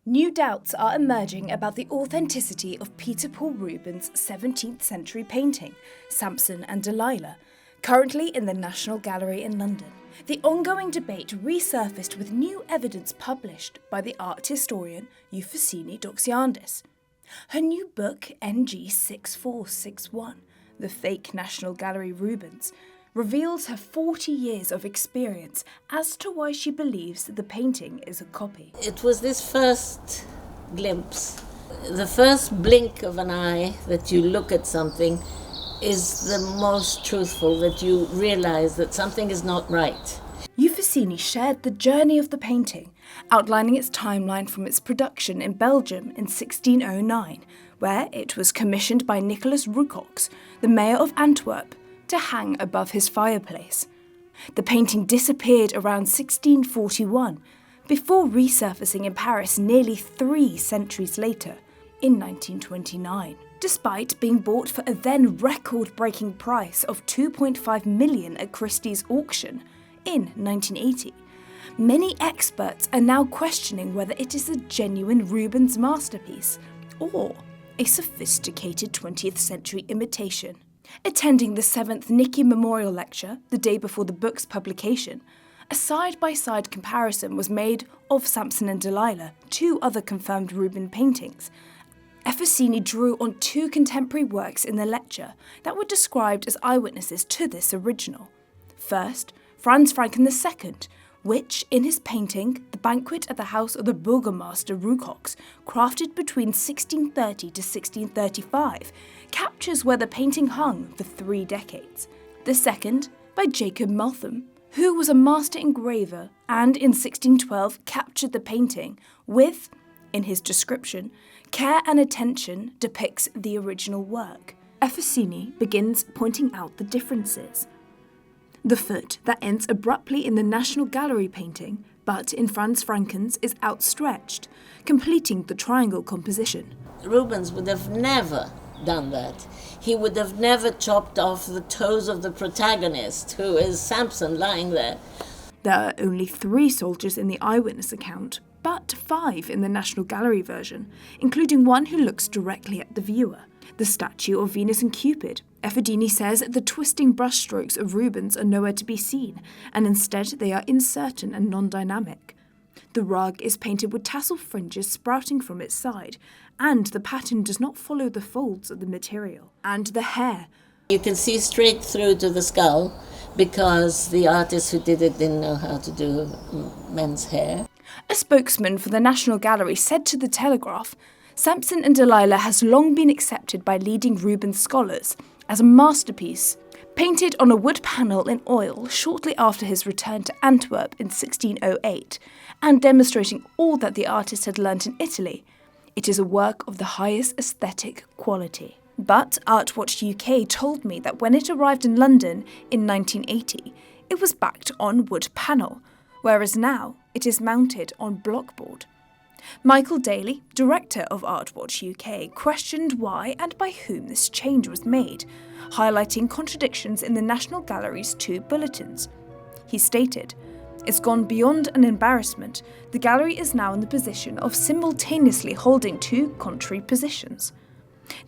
New doubts are emerging about the authenticity of Peter Paul Rubens' 17th century painting, Samson and Delilah, currently in the National Gallery in London. The ongoing debate resurfaced with new evidence published by the art historian Euphrosyne Doxiadis. Her new book, NG 6461, The Fake National Gallery Rubens, reveals her 40 years of experience as to why she believes the painting is a copy. It was this first glimpse, the first blink of an eye that you look at something is the most truthful, that you realize that something is not right. Euphrosyne shared the journey of the painting, outlining its timeline from its production in Belgium in 1609, where it was commissioned by Nicholas Rucox, the mayor of Antwerp, to hang above his fireplace. The painting disappeared around 1641, before resurfacing in Paris nearly 3 centuries later, in 1929. Despite being bought for a then record-breaking price of £2.5 million at Christie's auction in 1980, many experts are now questioning whether it is a genuine Rubens masterpiece or a sophisticated 20th century imitation. Attending the 7th Nicky Memorial Lecture the day before the book's publication, a side-by-side comparison was made of Samson and Delilah, 2 other confirmed Rubens paintings. Euphrosyne drew on 2 contemporary works in the lecture that were described as eyewitnesses to this original. First, Franz Franken II, which, in his painting, The Banquet at the House of the Burgomaster Rucox, crafted between 1630 to 1635, captures where the painting hung for 3 decades. The second, by Jacob Maltham, who was a master engraver and in 1612 captured the painting with, in his description, care and attention depicts the original work. Euphrosyne begins pointing out the differences. The foot that ends abruptly in the National Gallery painting, but in Franz Franken's is outstretched, completing the triangle composition. Rubens would have never done that. He would have never chopped off the toes of the protagonist, who is Samson lying there. There are only 3 soldiers in the eyewitness account, but 5 in the National Gallery version, including one who looks directly at the viewer. The statue of Venus and Cupid. Euphrosyne says the twisting brushstrokes of Rubens are nowhere to be seen, and instead they are uncertain and non-dynamic. The rug is painted with tassel fringes sprouting from its side, and the pattern does not follow the folds of the material. And the hair. You can see straight through to the skull, because the artist who did it didn't know how to do men's hair. A spokesman for the National Gallery said to The Telegraph, Samson and Delilah has long been accepted by leading Rubens scholars as a masterpiece, painted on a wood panel in oil shortly after his return to Antwerp in 1608, and demonstrating all that the artist had learnt in Italy. It is a work of the highest aesthetic quality. But Artwatch UK told me that when it arrived in London in 1980, it was backed on wood panel, whereas now it is mounted on blockboard. Michael Daly, director of Artwatch UK, questioned why and by whom this change was made, highlighting contradictions in the National Gallery's 2 bulletins. He stated, "It's gone beyond an embarrassment. The gallery is now in the position of simultaneously holding 2 contrary positions."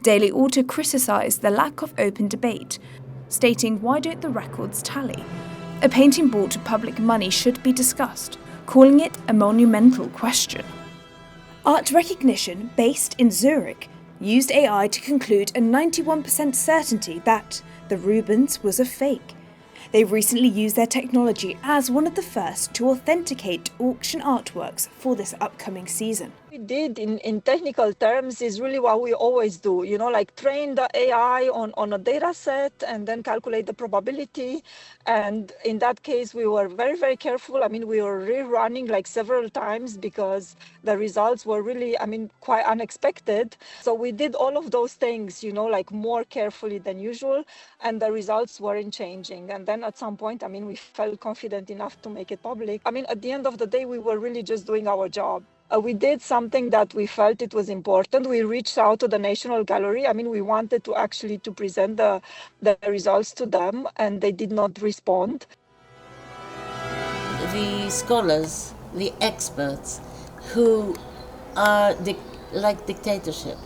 Daly also criticised the lack of open debate, stating, "Why don't the records tally? A painting bought with public money should be discussed," calling it a monumental question. Art recognition, based in Zurich, used AI to conclude a 91% certainty that the Rubens was a fake. They recently used their technology as one of the first to authenticate auction artworks for this upcoming season. We did in technical terms is really what we always do, like train the AI on a data set and then calculate the probability. And in that case, we were very, very careful. We were rerunning like several times because the results were really, quite unexpected. So we did all of those things, like more carefully than usual, and the results weren't changing. And then at some point, we felt confident enough to make it public. At the end of the day, we were really just doing our job. We did something that we felt it was important. We reached out to the National Gallery. We wanted to actually to present the results to them, and they did not respond. The scholars, the experts who are like dictatorship.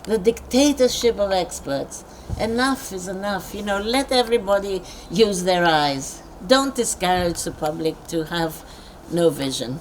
The dictatorship of experts. Enough is enough. Let everybody use their eyes. Don't discourage the public to have no vision.